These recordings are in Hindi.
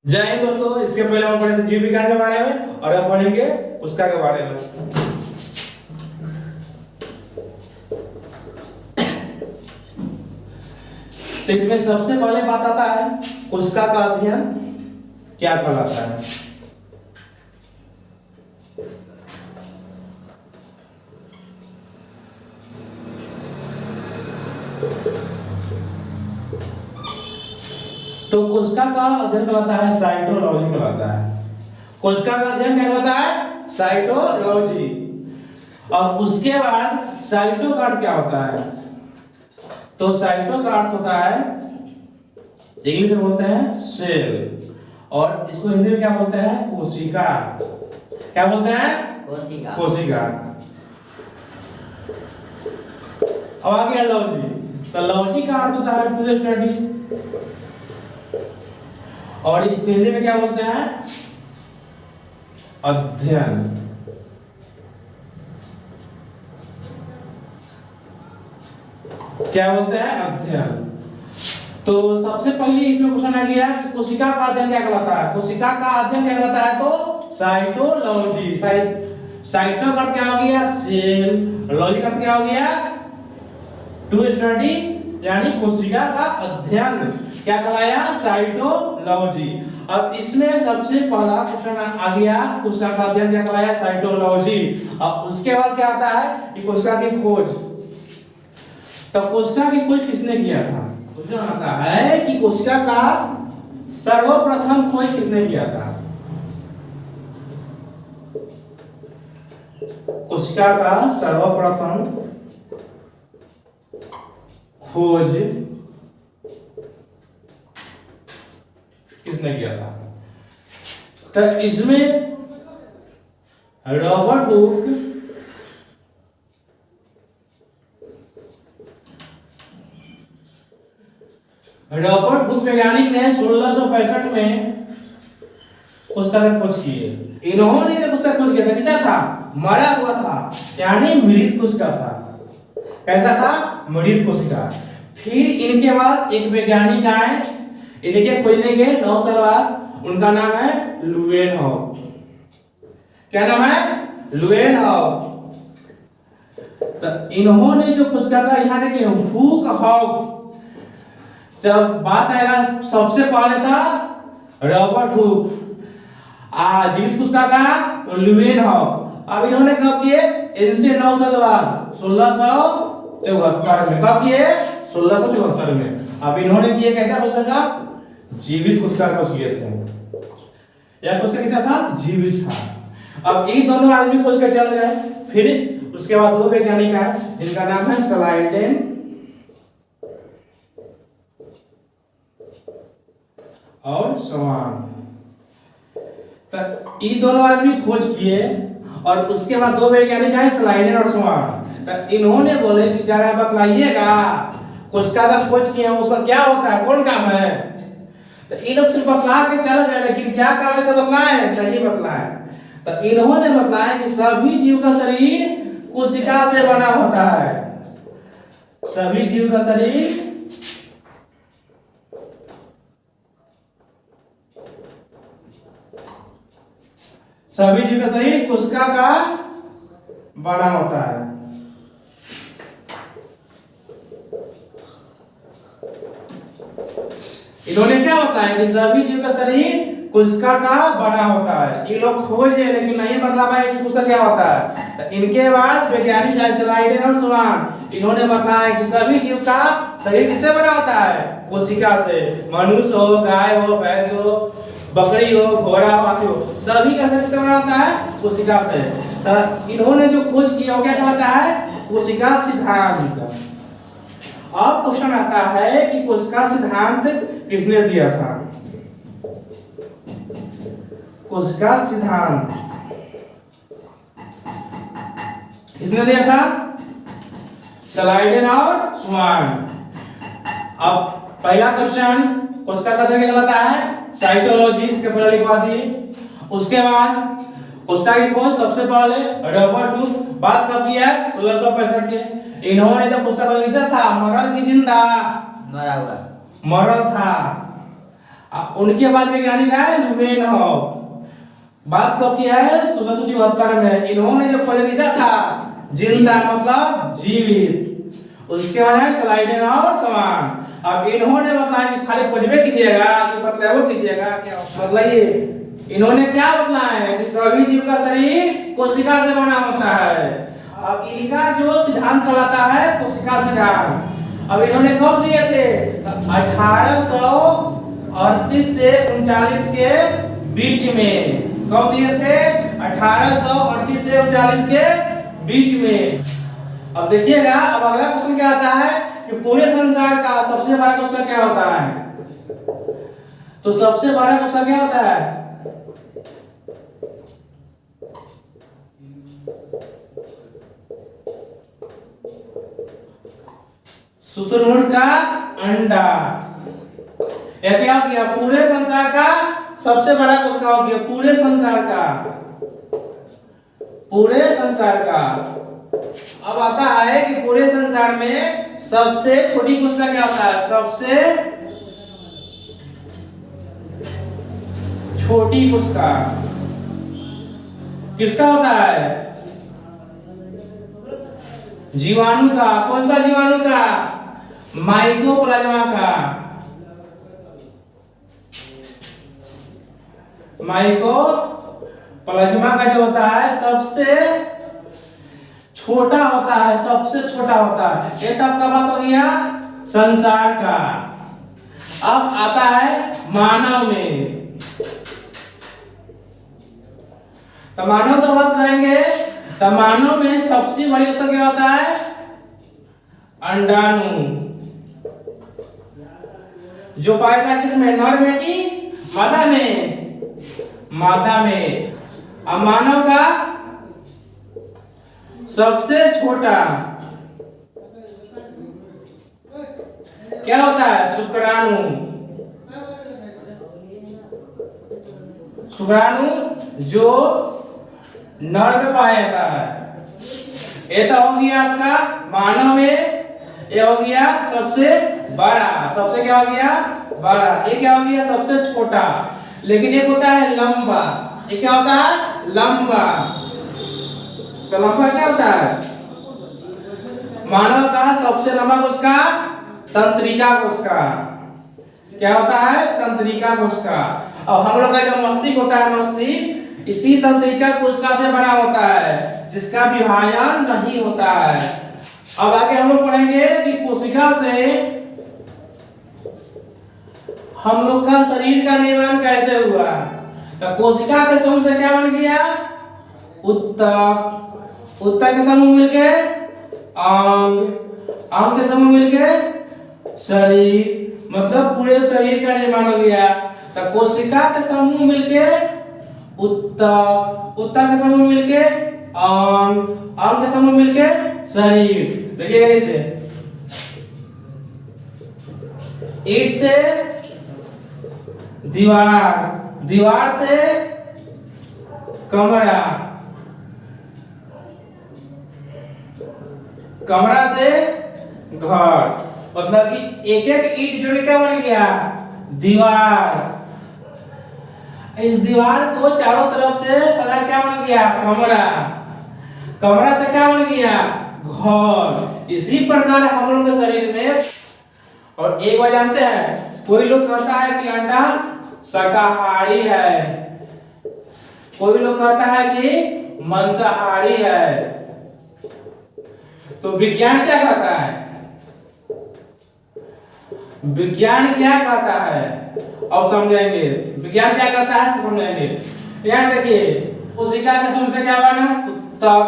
जय हिंद दोस्तों। इसके पहले हम पढ़े थे जीव विज्ञान के बारे में और अब पढ़ेंगे उसका के बारे में। तो इसमें सबसे पहले बात आता है कोशिका का अध्ययन क्या कहलाता है। तो कोशिका का अध्ययन कहलाता है साइटोलॉजी कहलाता है। कोशिका का अध्ययन क्या कहलाता है? साइटोलॉजी। और उसके बाद साइटो का अर्थ क्या होता है? तो साइटो का अर्थ होता है, इंग्लिश में बोलते हैं सेल, और इसको हिंदी में क्या बोलते हैं? कोशिका। क्या बोलते हैं? कोशिका। कोशिका। अब आ गया लॉजी। तो लॉजी का अर्थ होता है टू स्टडी, और इसको हिंदी में क्या बोलते हैं? अध्ययन। क्या बोलते हैं? अध्ययन। तो सबसे पहले इसमें क्वेश्चन आ गया कि कोशिका का अध्ययन क्या कहलाता है? कोशिका का अध्ययन क्या कहलाता है? तो साइटोलॉजी। साइटो का क्या हो गया? सेल। लॉजी का क्या हो गया? टू स्टडी, यानी कोशिका का अध्ययन। क्या कहलाया? साइटोलॉजी। अब इसमें सबसे पहला क्वेश्चन आ गया कोशिका का अध्ययन क्या कहलाया? साइटोलॉजी। अब उसके बाद क्या आता है कि कोशिका की खोज। तो कोशिका की खोज किसने किया था? क्वेश्चन आता है कि कोशिका का सर्वप्रथम खोज किसने किया था? कोशिका का सर्वप्रथम खोज किसने किया था? तो इसमें रॉबर्ट हुक, वैज्ञानिक ने 1665 में कोशिका का खोज किए। इन्होंने जो कोशिका खोज किया था कैसा था? मरा हुआ था, यानी मृत कोशिका था। कैसा था? मृत कोशिका। फिर इनके बाद एक वैज्ञानिक आए, इनके खोजने के 9 साल बाद। उनका नाम है लुएनहॉफ। क्या नाम है? लुएनहॉफ। तो इन्होंने जो कोशिका का, यहाँ देखिए हुक हॉक। जब बात आएगा सबसे पहले था रॉबर्ट हुक, जीवित कोशिका का तो लुएनहॉफ। अब इन्होंने कब किए? इनसे 9 साल बाद 1674 में। कब किए? 1674 में। अब इन्होंने किए कैसा कोशिका का? जीवित कोशिका का किए थे। यह कोशिका कैसा था? जीवित था। अब ये दोनों आदमी खोज कर चल गए। फिर उसके बाद 2 वैज्ञानिक आए जिनका नाम है स्लाइडेन और स्वान। तो ये दोनों आदमी खोज किए, और उसके बाद 2 वैज्ञानिक आए स्लाइडेन और स्वान। तो इन्होंने बोले कि जरा बतलाइएगा कोशिका का खोज किए हैं उसका क्या होता है, कौन काम है? तो इन लोग सिर्फ बतला के चल गए, लेकिन क्या काम है सब बतलाए? नहीं बतलाए। तो इन्होंने बतलाया कि सभी जीव का शरीर कोशिका से बना होता है। सभी जीव का शरीर कोशिका का बना होता है। इन्होंने क्या बताया कि सभी जीव का शरीर कोशिका का बना होता है। ये लोग खोजे लेकिन नहीं बतला पाए कि कोशिका क्या होता है। तो इनके बाद वैज्ञानिक स्लाइडेन और स्वान, इन्होंने बताया कि सभी जीव का शरीर किससे बना होता है? कोशिका से। मनुष्य हो, गाय हो, भैंस हो, बकरी हो, घोड़ा हो, हाथी हो, सभी का शरीर किससे बना होता है? कोशिका से। तो इन्होंने जो खोज किया वो क्या कहलाता है? कोशिका सिद्धांत। अब क्वेश्चन आता है कि कोशिका सिद्धांत किसने दिया था? कोशिका सिद्धांत किसने दिया था? स्लाइडेन और स्वान। अब पहला क्वेश्चन कोशिका का अध्ययन कहलाता है साइटोलॉजी, इसके पहले लिखवा दिए। उसके बाद कोशिका की खोज सबसे पहले रॉबर्ट हुक। बात कब की है? 1665 के। इन्होंने जो कोशिका कैसा था? मरल की जिंदा? मरा हुआ। मरल था। उनके बाद वैज्ञानिक है लुमेनहॉफ। बात कब की है 1674 में। इन्होंने जो खोज किया था जिंदा मतलब जीवित। उसके बाद है स्लाइडेन और समान। अब इन्होंने बताया कि खाली खोजबे कीजिएगा कि बतलावो कीजिएगा क्या मतलब ये इन्होंने क्या बतलाया है कि सभी जीव का शरीर कोशिका से बना होता है। अब इनका जो सिद्धांत कहलाता है कोशिका सिद्धांत। अब इन्होंने कब दिए थे 1838 से 39 के बीच में। कब दिए थे 1838 से 39 के बीच में। अब देखिएगा अब अगला क्वेश्चन क्या आता है कि पूरे संसार का सबसे बड़ा कोशिका क्या होता है। तो सबसे बड़ा कोशिका क्या होता है शुतुरमुर्ग का अंडा। यह क्या हो गया पूरे संसार का सबसे बड़ा कोशिका हो गया पूरे संसार का। पूरे संसार का। अब आता है कि पूरे संसार में सबसे छोटी कोशिका क्या होता है। सबसे छोटी कोशिका किसका होता है जीवाणु का। कौन सा जीवाणु का माइकोप्लाज्मा का। माइकोप्लाज्मा का जो होता है सबसे छोटा होता है। सबसे छोटा होता है। ये तब का बात हो गया संसार का। अब आता है मानव में। तो मानव का बात करेंगे तो मानव में सबसे बड़ी कोशिका क्या होता है अंडाणु। जो पाया था किसमें नर में कि मादा में। मादा में। अब मानव का सबसे छोटा क्या होता है शुक्राणु। शुक्राणु जो नर में पाया जाता है। ये तो हो गया आपका मानव में। ये हो गया सबसे बड़ा। सबसे क्या हो गया बड़ा। ये क्या हो गया सबसे छोटा। लेकिन एक होता है लंबा। ये क्या होता है लंबा। तो लंबा क्या होता है मानव का सबसे लंबा कोशिका तंत्रिका कोशिका। क्या होता है तंत्रिका कोशिका। और हम लोग का जो मस्तिष्क होता है मस्तिष्क इसी तंत्रिका कोशिका से बना होता है जिसका विभाजन नहीं होता है। अब आगे हम लोग पढ़ेंगे कि कोशिका से हम लोग का शरीर का निर्माण कैसे हुआ। तो कोशिका के समूह से क्या बन गया ऊतक। ऊतक के समूह मिलके अंग। अंग के समूह मिलके शरीर मतलब पूरे शरीर का निर्माण हो गया। तो कोशिका के समूह मिलके ऊतक। ऊतक के समूह मिलके अंग। अंग के समूह मिलके शरीर। देखिएगा इसे ईंट से दीवार। दीवार से कमरा। कमरा से घर। मतलब कि एक एक ईंट जोड़ के क्या बन गया दीवार। इस दीवार को चारों तरफ से सजा क्या बन गया कमरा। कमरा से क्या बन गया घर। इसी प्रकार हम लोग के शरीर में। और एक बात जानते हैं कोई लोग कहता है कि अंडा शाकाहारी है। कोई लोग कहता है कि मांसाहारी है। तो विज्ञान क्या कहता है विज्ञान क्या कहता है अब समझेंगे। विज्ञान क्या कहता है समझेंगे। यहाँ देखिए कोशिका के समूह से क्या बना ऊतक।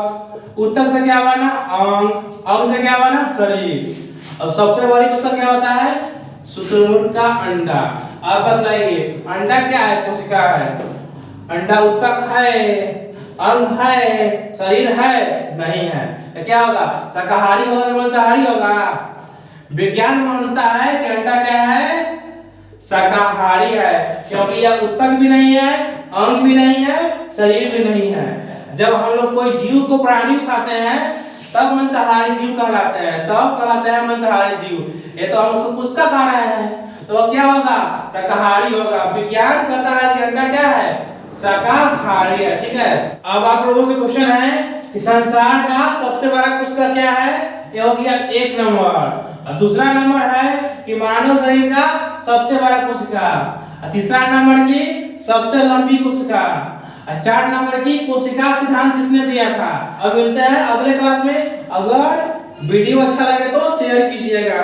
ऊतक से क्या बना अंग। अंग से क्या बना शरीर। अब सबसे बड़ी कोशिका क्या होता है शुतुरमुर्ग का अंडा। आप बताइए अंडा क्या है कोशिका है। अंडा ऊतक है अंग है शरीर है नहीं है। तो क्या होगा शाकाहारी होगा कि मांसाहारी होगा। विज्ञान मानता है कि अंडा क्या है शाकाहारी है क्योंकि यह ऊतक भी नहीं है अंग भी नहीं है शरीर भी नहीं है। जब हम लोग कोई जीव को प्राणी खाते हैं तब मांसाहारी जीव कहलाते हैं। तब कहलाते हैं मांसाहारी जीव। ये तो हम उसको कुछ का खा रहे हैं तो क्या होगा? शाकाहारी होगा। विज्ञान कहता है कि अंडा क्या है? शाकाहारी है। ठीक है, अब आप लोगों से क्वेश्चन है कि संसार का सबसे बड़ा कोशिका क्या है? ये हो गया 1 नंबर। और दूसरा नंबर है कि मानव शरीर का सबसे बड़ा कोशिका। और तीसरा नंबर की सबसे लंबी कोशिका। और 4 नंबर की कोशिका सिद्धांत किसने दिया था? अब मिलते हैं अगले क्लास में। अगर वीडियो अच्छा लगे तो शेयर कीजिएगा।